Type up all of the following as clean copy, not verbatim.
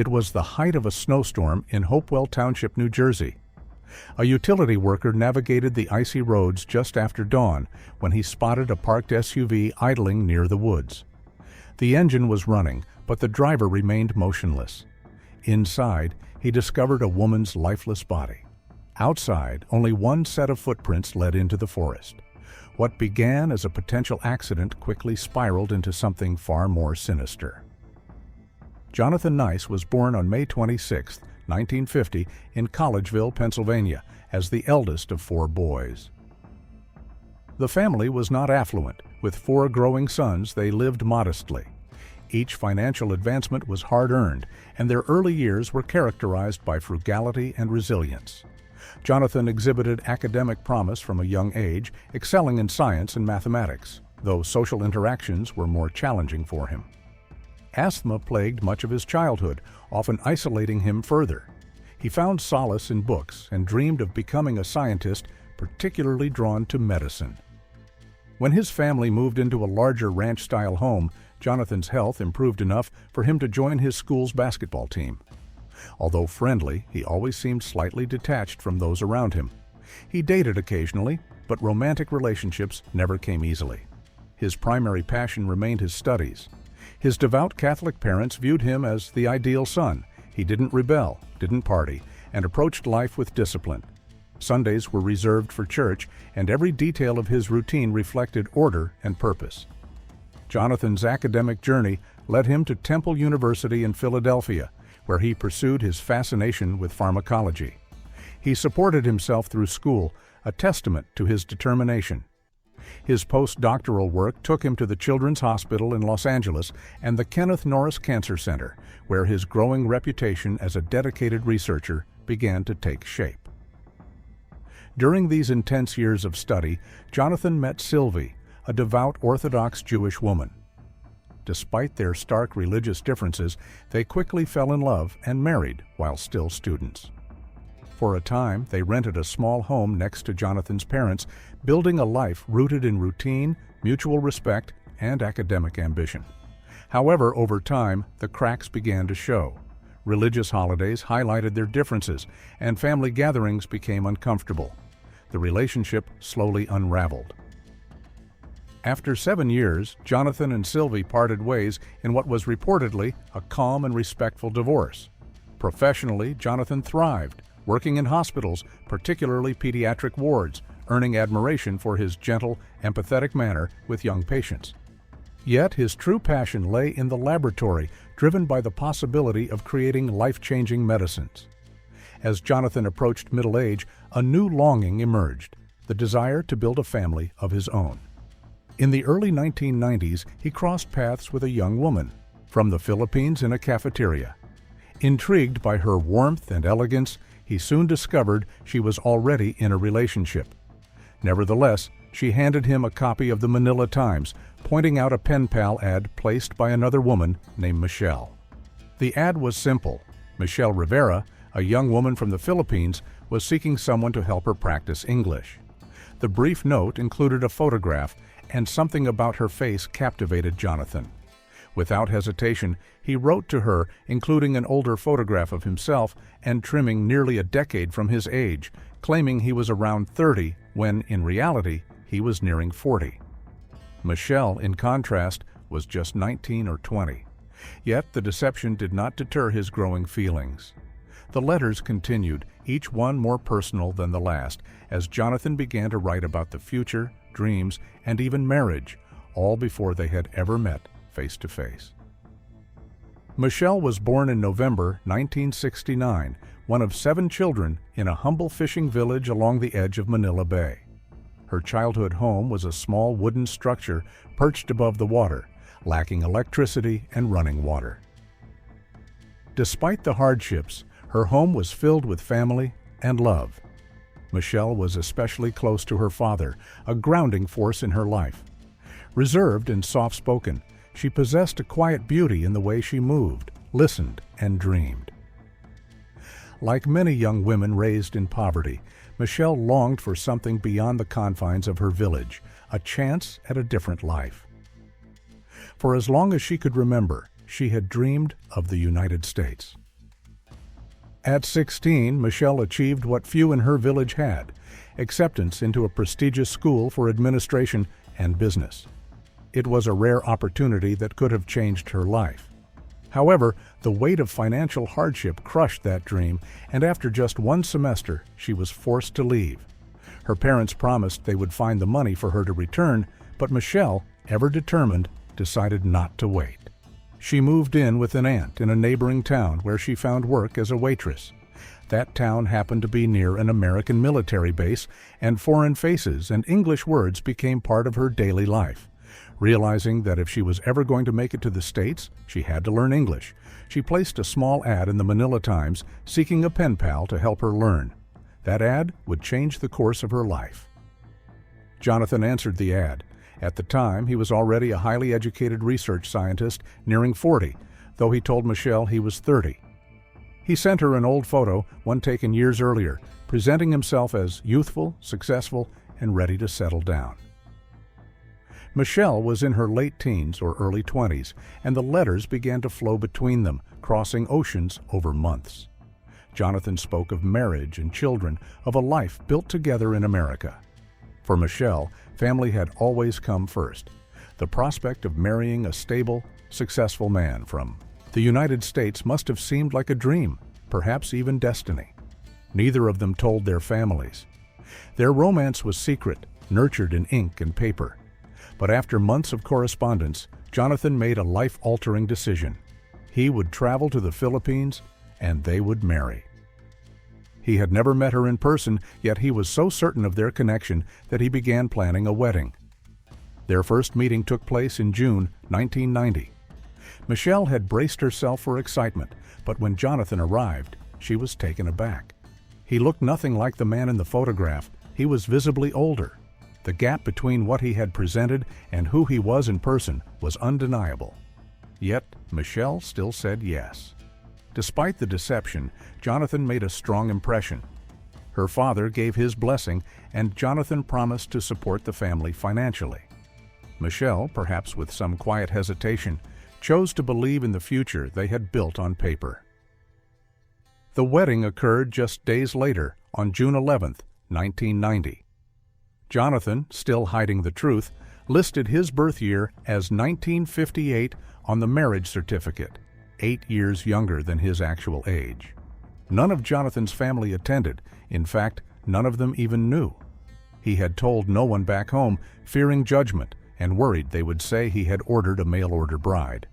It was the height of a snowstorm in Hopewell Township, New Jersey. A utility worker navigated the icy roads just after dawn when he spotted a parked SUV idling near the woods. The engine was running, but the driver remained motionless. Inside, he discovered a woman's lifeless body. Outside, only one set of footprints led into the forest. What began as a potential accident quickly spiraled into something far more sinister. Jonathan Nyce was born on May 26, 1950, in Collegeville, Pennsylvania, as the eldest of 4 boys. The family was not affluent. With 4 growing sons, they lived modestly. Each financial advancement was hard-earned, and their early years were characterized by frugality and resilience. Jonathan exhibited academic promise from a young age, excelling in science and mathematics, though social interactions were more challenging for him. Asthma plagued much of his childhood, often isolating him further. He found solace in books and dreamed of becoming a scientist, particularly drawn to medicine. When his family moved into a larger ranch-style home, Jonathan's health improved enough for him to join his school's basketball team. Although friendly, he always seemed slightly detached from those around him. He dated occasionally, but romantic relationships never came easily. His primary passion remained his studies. His devout Catholic parents viewed him as the ideal son. He didn't rebel, didn't party, and approached life with discipline. Sundays were reserved for church, and every detail of his routine reflected order and purpose. Jonathan's academic journey led him to Temple University in Philadelphia, where he pursued his fascination with pharmacology. He supported himself through school, a testament to his determination. His postdoctoral work took him to the Children's Hospital in Los Angeles and the Kenneth Norris Cancer Center, where his growing reputation as a dedicated researcher began to take shape. During these intense years of study, Jonathan met Sylvie, a devout Orthodox Jewish woman. Despite their stark religious differences, they quickly fell in love and married while still students. For a time, they rented a small home next to Jonathan's parents, building a life rooted in routine, mutual respect, and academic ambition. However, over time, the cracks began to show. Religious holidays highlighted their differences, and family gatherings became uncomfortable. The relationship slowly unraveled. After 7 years, Jonathan and Sylvie parted ways in what was reportedly a calm and respectful divorce. Professionally, Jonathan thrived, working in hospitals, particularly pediatric wards, earning admiration for his gentle, empathetic manner with young patients. Yet his true passion lay in the laboratory, driven by the possibility of creating life-changing medicines. As Jonathan approached middle age, a new longing emerged, the desire to build a family of his own. In the early 1990s, he crossed paths with a young woman from the Philippines in a cafeteria. Intrigued by her warmth and elegance, he soon discovered she was already in a relationship. Nevertheless, she handed him a copy of the Manila Times, pointing out a pen pal ad placed by another woman named Michelle. The ad was simple. Michelle Rivera, a young woman from the Philippines, was seeking someone to help her practice English. The brief note included a photograph, and something about her face captivated Jonathan. Without hesitation, he wrote to her, including an older photograph of himself and trimming nearly a decade from his age, claiming he was around 30 when, in reality, he was nearing 40. Michelle, in contrast, was just 19 or 20. Yet the deception did not deter his growing feelings. The letters continued, each one more personal than the last, as Jonathan began to write about the future, dreams, and even marriage, all before they had ever met face to face. Michelle was born in November 1969, one of 7 children in a humble fishing village along the edge of Manila Bay. Her childhood home was a small wooden structure perched above the water, lacking electricity and running water. Despite the hardships, her home was filled with family and love. Michelle was especially close to her father, a grounding force in her life. Reserved and soft-spoken, she possessed a quiet beauty in the way she moved, listened, and dreamed. Like many young women raised in poverty, Michelle longed for something beyond the confines of her village, a chance at a different life. For as long as she could remember, she had dreamed of the United States. At 16, Michelle achieved what few in her village had: acceptance into a prestigious school for administration and business. It was a rare opportunity that could have changed her life. However, the weight of financial hardship crushed that dream, and after just one semester, she was forced to leave. Her parents promised they would find the money for her to return, but Michelle, ever determined, decided not to wait. She moved in with an aunt in a neighboring town where she found work as a waitress. That town happened to be near an American military base, and foreign faces and English words became part of her daily life. Realizing that if she was ever going to make it to the States, she had to learn English, she placed a small ad in the Manila Times seeking a pen pal to help her learn. That ad would change the course of her life. Jonathan answered the ad. At the time, he was already a highly educated research scientist, nearing 40, though he told Michelle he was 30. He sent her an old photo, one taken years earlier, presenting himself as youthful, successful, and ready to settle down. Michelle was in her late teens or early 20s, and the letters began to flow between them, crossing oceans over months. Jonathan spoke of marriage and children, of a life built together in America. For Michelle, family had always come first. The prospect of marrying a stable, successful man from the United States must have seemed like a dream, perhaps even destiny. Neither of them told their families. Their romance was secret, nurtured in ink and paper. But after months of correspondence, Jonathan made a life-altering decision. He would travel to the Philippines, and they would marry. He had never met her in person, yet he was so certain of their connection that he began planning a wedding. Their first meeting took place in June 1990. Michelle had braced herself for excitement, but when Jonathan arrived, she was taken aback. He looked nothing like the man in the photograph. He was visibly older. The gap between what he had presented and who he was in person was undeniable. Yet, Michelle still said yes. Despite the deception, Jonathan made a strong impression. Her father gave his blessing, and Jonathan promised to support the family financially. Michelle, perhaps with some quiet hesitation, chose to believe in the future they had built on paper. The wedding occurred just days later, on June 11, 1990. Jonathan, still hiding the truth, listed his birth year as 1958 on the marriage certificate, 8 years younger than his actual age. None of Jonathan's family attended. In fact, none of them even knew. He had told no one back home, fearing judgment, and worried they would say he had ordered a mail-order bride.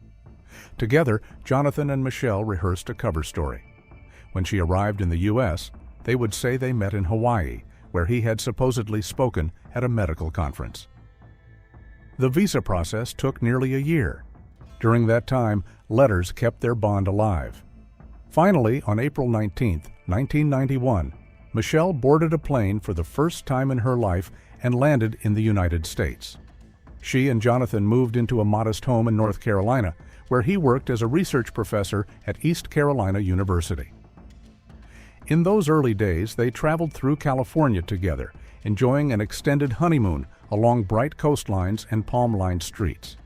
Together, Jonathan and Michelle rehearsed a cover story. When she arrived in the U.S., they would say they met in Hawaii, where he had supposedly spoken at a medical conference. The visa process took nearly a year. During that time, letters kept their bond alive. Finally, on April 19, 1991, Michelle boarded a plane for the first time in her life and landed in the United States. She and Jonathan moved into a modest home in North Carolina, where he worked as a research professor at East Carolina University. In those early days, they traveled through California together, enjoying an extended honeymoon along bright coastlines and palm-lined streets.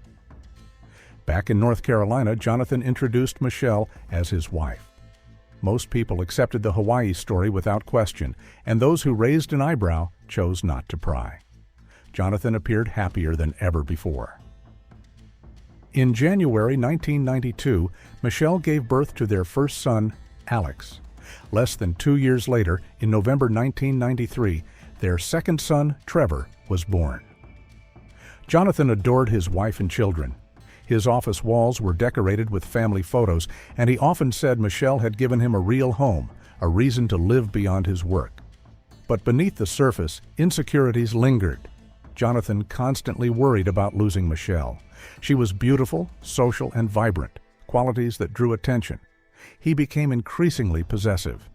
Back in North Carolina, Jonathan introduced Michelle as his wife. Most people accepted the Hawaii story without question, and those who raised an eyebrow chose not to pry. Jonathan appeared happier than ever before. In January 1992, Michelle gave birth to their first son, Alex. Less than 2 years later, in November 1993, their second son, Trevor, was born. Jonathan adored his wife and children. His office walls were decorated with family photos, and he often said Michelle had given him a real home, a reason to live beyond his work. But beneath the surface, insecurities lingered. Jonathan constantly worried about losing Michelle. She was beautiful, social, and vibrant, qualities that drew attention. He became increasingly possessive.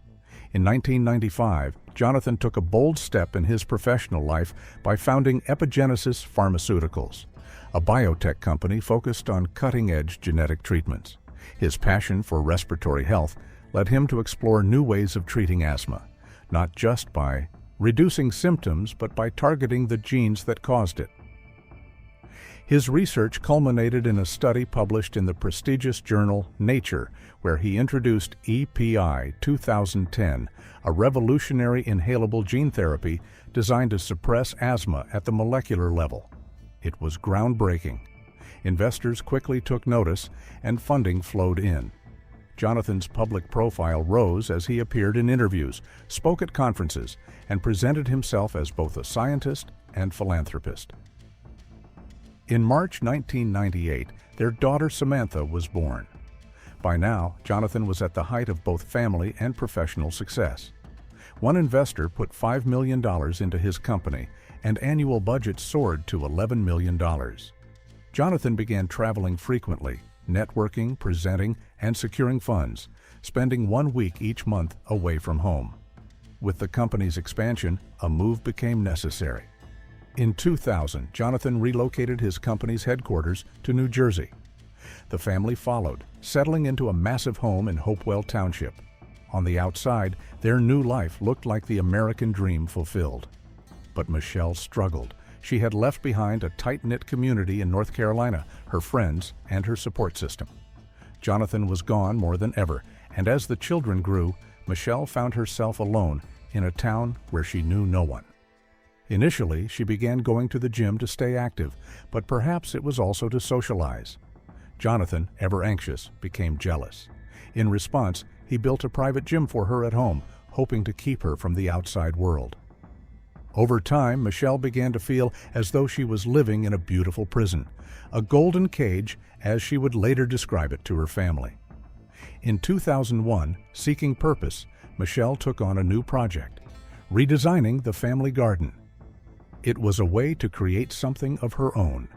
In 1995, Jonathan took a bold step in his professional life by founding Epigenesis Pharmaceuticals, a biotech company focused on cutting-edge genetic treatments. His passion for respiratory health led him to explore new ways of treating asthma, not just by reducing symptoms, but by targeting the genes that caused it. His research culminated in a study published in the prestigious journal Nature, where he introduced EPI 2010, a revolutionary inhalable gene therapy designed to suppress asthma at the molecular level. It was groundbreaking. Investors quickly took notice, and funding flowed in. Jonathan's public profile rose as he appeared in interviews, spoke at conferences, and presented himself as both a scientist and philanthropist. In March 1998, their daughter Samantha was born. By now, Jonathan was at the height of both family and professional success. One investor put $5 million into his company, and annual budget soared to $11 million. Jonathan began traveling frequently, networking, presenting, and securing funds, spending 1 week each month away from home. With the company's expansion, a move became necessary. In 2000, Jonathan relocated his company's headquarters to New Jersey. The family followed, settling into a massive home in Hopewell Township. On the outside, their new life looked like the American dream fulfilled. But Michelle struggled. She had left behind a tight-knit community in North Carolina, her friends, and her support system. Jonathan was gone more than ever, and as the children grew, Michelle found herself alone in a town where she knew no one. Initially, she began going to the gym to stay active, but perhaps it was also to socialize. Jonathan, ever anxious, became jealous. In response, he built a private gym for her at home, hoping to keep her from the outside world. Over time, Michelle began to feel as though she was living in a beautiful prison, a golden cage, as she would later describe it to her family. In 2001, seeking purpose, Michelle took on a new project, redesigning the family garden. It was a way to create something of her own.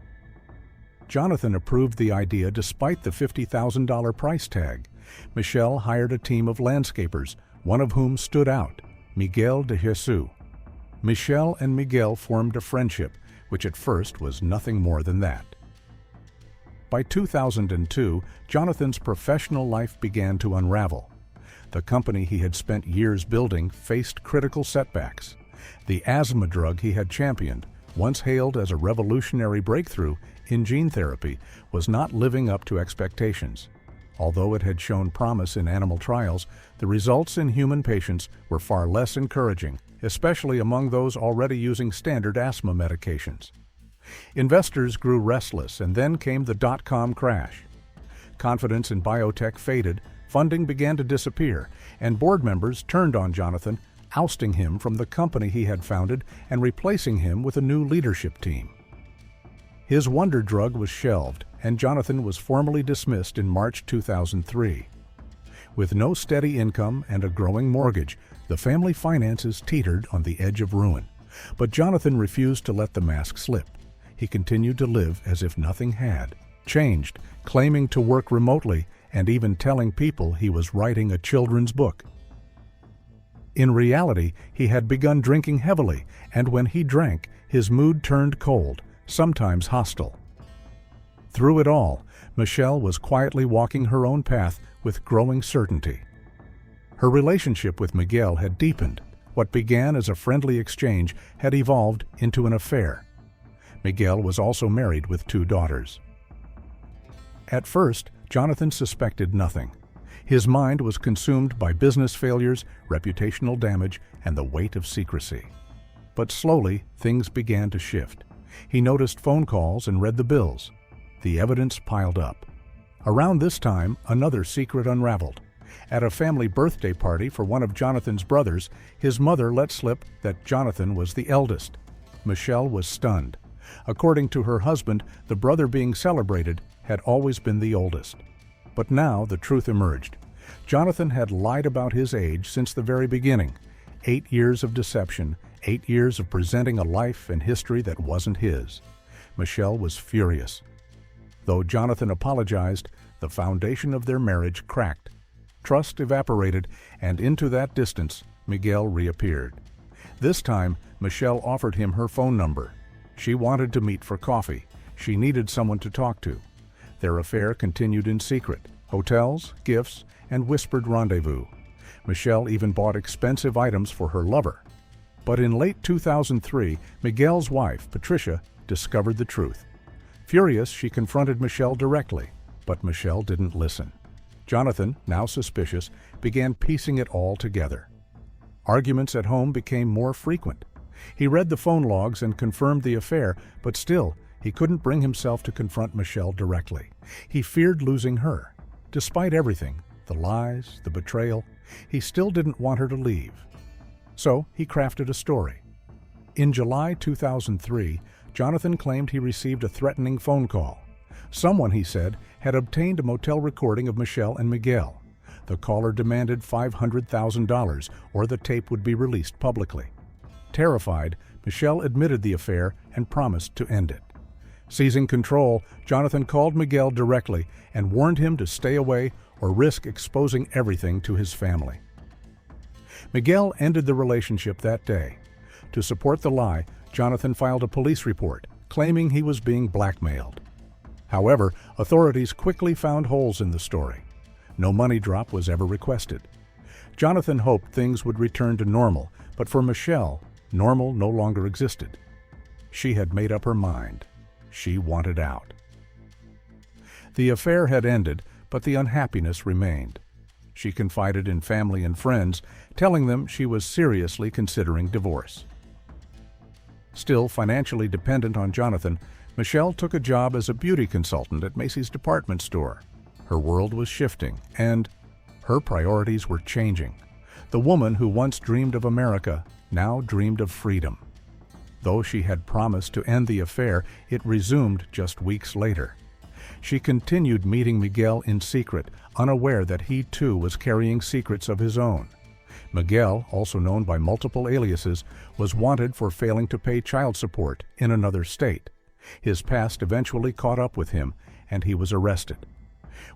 Jonathan approved the idea despite the $50,000 price tag. Michelle hired a team of landscapers, one of whom stood out, Miguel de Jesus. Michelle and Miguel formed a friendship, which at first was nothing more than that. By 2002, Jonathan's professional life began to unravel. The company he had spent years building faced critical setbacks. The asthma drug he had championed, once hailed as a revolutionary breakthrough in gene therapy, was not living up to expectations. Although it had shown promise in animal trials, the results in human patients were far less encouraging, especially among those already using standard asthma medications. Investors grew restless, and then came the dot-com crash. Confidence in biotech faded, funding began to disappear, and board members turned on Jonathan, ousting him from the company he had founded and replacing him with a new leadership team. His wonder drug was shelved, and Jonathan was formally dismissed in March 2003. With no steady income and a growing mortgage, the family finances teetered on the edge of ruin. But Jonathan refused to let the mask slip. He continued to live as if nothing had changed, claiming to work remotely and even telling people he was writing a children's book. In reality, he had begun drinking heavily, and when he drank, his mood turned cold, sometimes hostile. Through it all, Michelle was quietly walking her own path with growing certainty. Her relationship with Miguel had deepened. What began as a friendly exchange had evolved into an affair. Miguel was also married with 2 daughters. At first, Jonathan suspected nothing. His mind was consumed by business failures, reputational damage, and the weight of secrecy. But slowly, things began to shift. He noticed phone calls and read the bills. The evidence piled up. Around this time, another secret unraveled. At a family birthday party for one of Jonathan's brothers, his mother let slip that Jonathan was the eldest. Michelle was stunned. According to her husband, the brother being celebrated had always been the oldest. But now the truth emerged. Jonathan had lied about his age since the very beginning. 8 years of deception, 8 years of presenting a life and history that wasn't his. Michelle was furious. Though Jonathan apologized, the foundation of their marriage cracked. Trust evaporated, and into that distance, Miguel reappeared. This time, Michelle offered him her phone number. She wanted to meet for coffee. She needed someone to talk to. Their affair continued in secret. Hotels, gifts, and whispered rendezvous. Michelle even bought expensive items for her lover. But in late 2003, Miguel's wife, Patricia, discovered the truth. Furious, she confronted Michelle directly, but Michelle didn't listen. Jonathan, now suspicious, began piecing it all together. Arguments at home became more frequent. He read the phone logs and confirmed the affair, but still, he couldn't bring himself to confront Michelle directly. He feared losing her. Despite everything, the lies, the betrayal, he still didn't want her to leave. So he crafted a story. In July 2003, Jonathan claimed he received a threatening phone call. Someone, he said, had obtained a motel recording of Michelle and Miguel. The caller demanded $500,000 or the tape would be released publicly. Terrified, Michelle admitted the affair and promised to end it. Seizing control, Jonathan called Miguel directly and warned him to stay away or risk exposing everything to his family. Miguel ended the relationship that day. To support the lie, Jonathan filed a police report, claiming he was being blackmailed. However, authorities quickly found holes in the story. No money drop was ever requested. Jonathan hoped things would return to normal, but for Michelle, normal no longer existed. She had made up her mind. She wanted out. The affair had ended, but the unhappiness remained. She confided in family and friends, telling them she was seriously considering divorce. Still financially dependent on Jonathan, Michelle took a job as a beauty consultant at Macy's department store. Her world was shifting, and her priorities were changing. The woman who once dreamed of America now dreamed of freedom. Though she had promised to end the affair, it resumed just weeks later. She continued meeting Miguel in secret, unaware that he too was carrying secrets of his own. Miguel, also known by multiple aliases, was wanted for failing to pay child support in another state. His past eventually caught up with him, and he was arrested.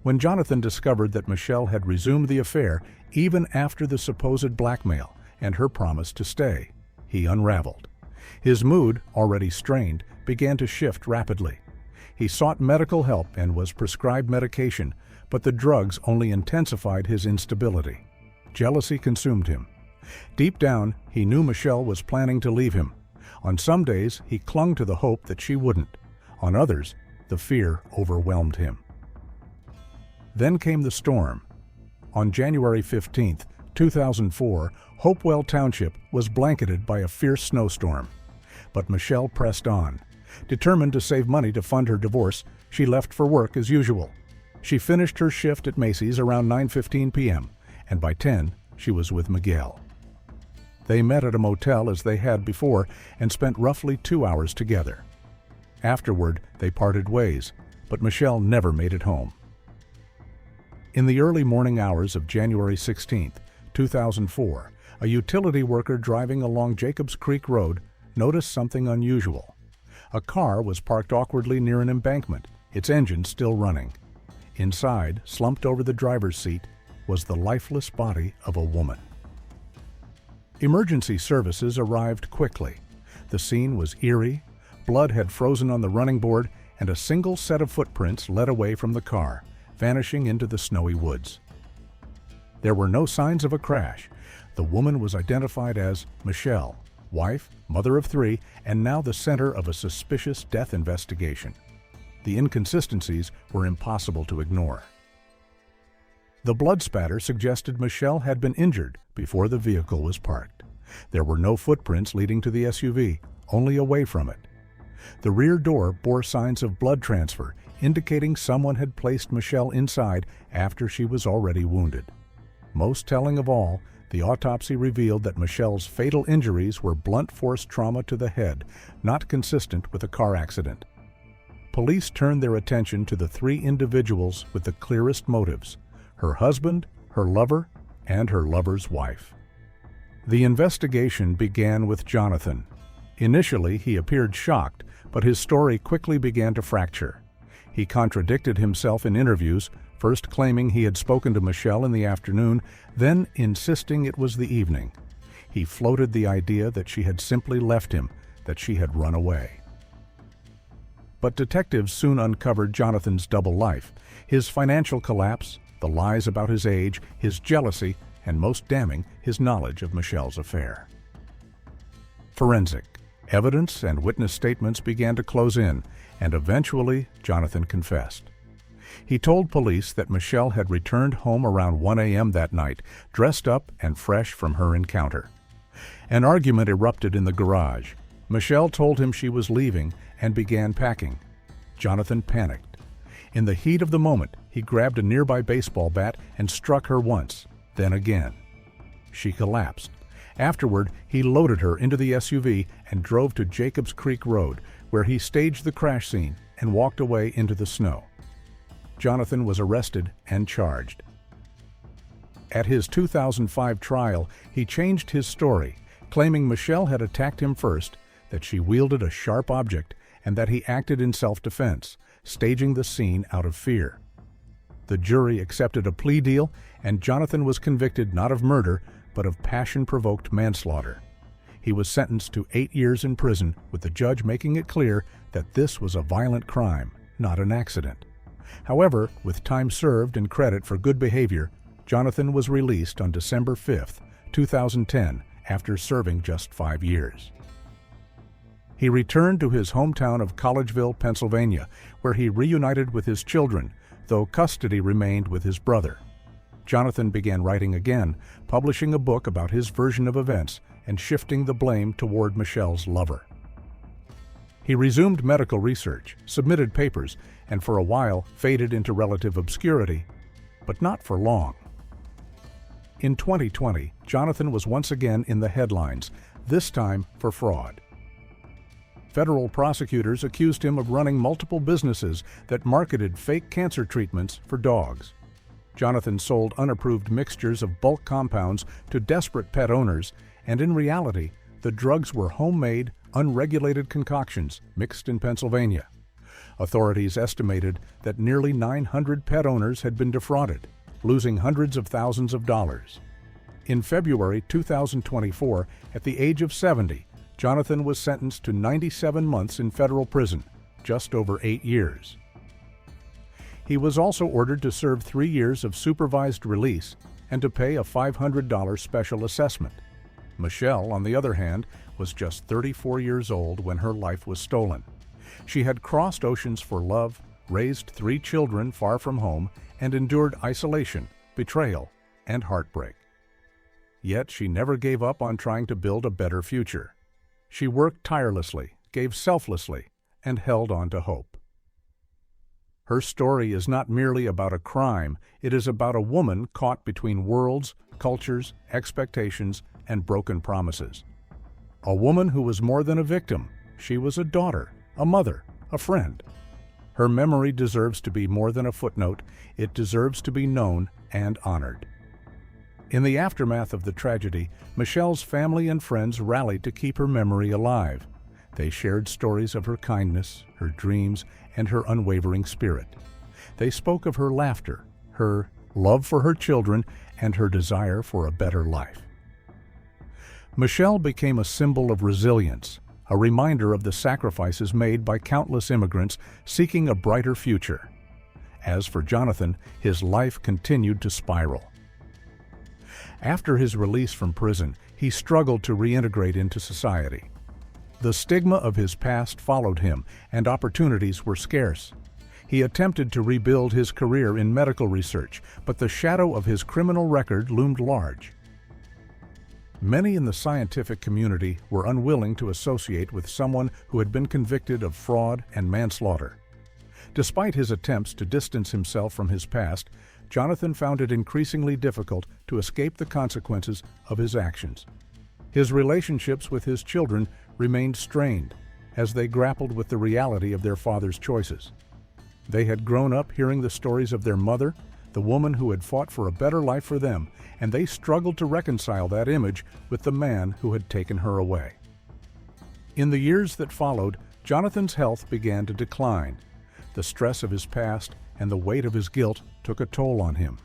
When Jonathan discovered that Michelle had resumed the affair, even after the supposed blackmail and her promise to stay, he unraveled. His mood, already strained, began to shift rapidly. He sought medical help and was prescribed medication, but the drugs only intensified his instability. Jealousy consumed him. Deep down, he knew Michelle was planning to leave him. On some days, he clung to the hope that she wouldn't. On others, the fear overwhelmed him. Then came the storm. On January 15, 2004, Hopewell Township was blanketed by a fierce snowstorm. But Michelle pressed on. Determined to save money to fund her divorce, she left for work as usual. She finished her shift at Macy's around 9:15 p.m., and by 10, she was with Miguel. They met at a motel as they had before and spent roughly 2 hours together. Afterward, they parted ways, but Michelle never made it home. In the early morning hours of January 16, 2004, a utility worker driving along Jacobs Creek Road noticed something unusual. A car was parked awkwardly near an embankment, its engine still running. Inside, slumped over the driver's seat, was the lifeless body of a woman. Emergency services arrived quickly. The scene was eerie, blood had frozen on the running board, and a single set of footprints led away from the car, vanishing into the snowy woods. There were no signs of a crash. The woman was identified as Michelle, wife, mother of 3, and now the center of a suspicious death investigation. The inconsistencies were impossible to ignore. The blood spatter suggested Michelle had been injured before the vehicle was parked. There were no footprints leading to the SUV, only away from it. The rear door bore signs of blood transfer, indicating someone had placed Michelle inside after she was already wounded. Most telling of all, the autopsy revealed that Michelle's fatal injuries were blunt force trauma to the head, not consistent with a car accident. Police turned their attention to the 3 individuals with the clearest motives: her husband, her lover, and her lover's wife. The investigation began with Jonathan. Initially, he appeared shocked, but his story quickly began to fracture. He contradicted himself in interviews, first claiming he had spoken to Michelle in the afternoon, then insisting it was the evening. He floated the idea that she had simply left him, that she had run away. But detectives soon uncovered Jonathan's double life: his financial collapse, the lies about his age, his jealousy, and most damning, his knowledge of Michelle's affair. Forensic. Evidence and witness statements began to close in, and eventually Jonathan confessed. He told police that Michelle had returned home around 1 a.m. that night, dressed up and fresh from her encounter. An argument erupted in the garage. Michelle told him she was leaving and began packing. Jonathan panicked. In the heat of the moment, he grabbed a nearby baseball bat and struck her once, then again. She collapsed. Afterward, he loaded her into the SUV and drove to Jacobs Creek Road, where he staged the crash scene and walked away into the snow. Jonathan was arrested and charged. At his 2005 trial, he changed his story, claiming Michelle had attacked him first, that she wielded a sharp object, and that he acted in self-defense, staging the scene out of fear. The jury accepted a plea deal, and Jonathan was convicted not of murder, but of passion-provoked manslaughter. He was sentenced to 8 years in prison, with the judge making it clear that this was a violent crime, not an accident. However, with time served and credit for good behavior, Jonathan was released on December 5, 2010, after serving just 5 years. He returned to his hometown of Collegeville, Pennsylvania, where he reunited with his children, though custody remained with his brother. Jonathan began writing again, publishing a book about his version of events and shifting the blame toward Michelle's lover. He resumed medical research, submitted papers, and for a while faded into relative obscurity, but not for long. In 2020, Jonathan was once again in the headlines, this time for fraud. Federal prosecutors accused him of running multiple businesses that marketed fake cancer treatments for dogs. Jonathan sold unapproved mixtures of bulk compounds to desperate pet owners, and in reality, the drugs were homemade, unregulated concoctions mixed in Pennsylvania. Authorities estimated that nearly 900 pet owners had been defrauded, losing hundreds of thousands of dollars. In February 2024, at the age of 70, Jonathan was sentenced to 97 months in federal prison, just over 8 years. He was also ordered to serve 3 years of supervised release and to pay a $500 special assessment. Michelle, on the other hand, was just 34 years old when her life was stolen. She had crossed oceans for love, raised 3 children far from home, and endured isolation, betrayal, and heartbreak. Yet she never gave up on trying to build a better future. She worked tirelessly, gave selflessly, and held on to hope. Her story is not merely about a crime, it is about a woman caught between worlds, cultures, expectations, and broken promises. A woman who was more than a victim. She was a daughter, a mother, a friend. Her memory deserves to be more than a footnote. It deserves to be known and honored. In the aftermath of the tragedy, Michelle's family and friends rallied to keep her memory alive. They shared stories of her kindness, her dreams, and her unwavering spirit. They spoke of her laughter, her love for her children, and her desire for a better life. Michelle became a symbol of resilience, a reminder of the sacrifices made by countless immigrants seeking a brighter future. As for Jonathan, his life continued to spiral. After his release from prison, he struggled to reintegrate into society. The stigma of his past followed him, and opportunities were scarce. He attempted to rebuild his career in medical research, but the shadow of his criminal record loomed large. Many in the scientific community were unwilling to associate with someone who had been convicted of fraud and manslaughter. Despite his attempts to distance himself from his past, Jonathan found it increasingly difficult to escape the consequences of his actions. His relationships with his children remained strained as they grappled with the reality of their father's choices. They had grown up hearing the stories of their mother, the woman who had fought for a better life for them, and they struggled to reconcile that image with the man who had taken her away. In the years that followed, Jonathan's health began to decline. The stress of his past and the weight of his guilt took a toll on him.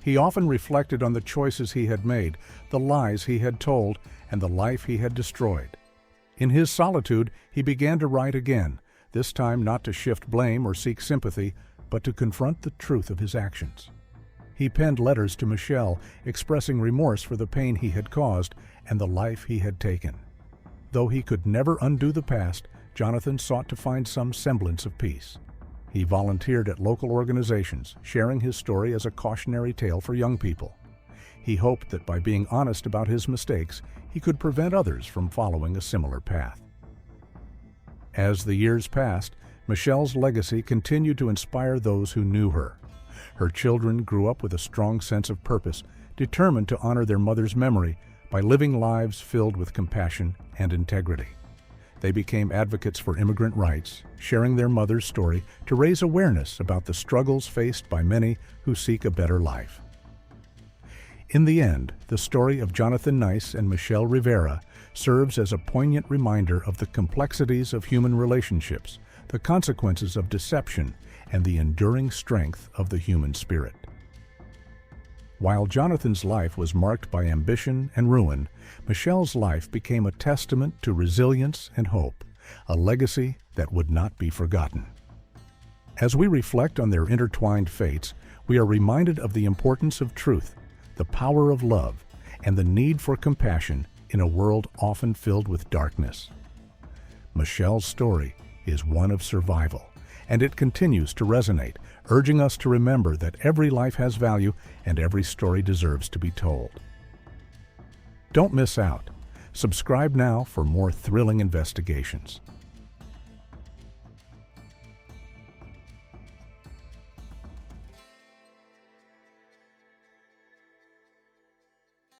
He often reflected on the choices he had made, the lies he had told, and the life he had destroyed. In his solitude, he began to write again, this time not to shift blame or seek sympathy, but to confront the truth of his actions. He penned letters to Michelle, expressing remorse for the pain he had caused and the life he had taken. Though he could never undo the past, Jonathan sought to find some semblance of peace. He volunteered at local organizations, sharing his story as a cautionary tale for young people. He hoped that by being honest about his mistakes, he could prevent others from following a similar path. As the years passed, Michelle's legacy continued to inspire those who knew her. Her children grew up with a strong sense of purpose, determined to honor their mother's memory by living lives filled with compassion and integrity. They became advocates for immigrant rights, sharing their mother's story to raise awareness about the struggles faced by many who seek a better life. In the end, the story of Jonathan Nyce and Michelle Rivera serves as a poignant reminder of the complexities of human relationships, the consequences of deception, and the enduring strength of the human spirit. While Jonathan's life was marked by ambition and ruin, Michelle's life became a testament to resilience and hope, a legacy that would not be forgotten. As we reflect on their intertwined fates, we are reminded of the importance of truth, the power of love, and the need for compassion in a world often filled with darkness. Michelle's story is one of survival, and it continues to resonate, urging us to remember that every life has value and every story deserves to be told. Don't miss out. Subscribe now for more thrilling investigations.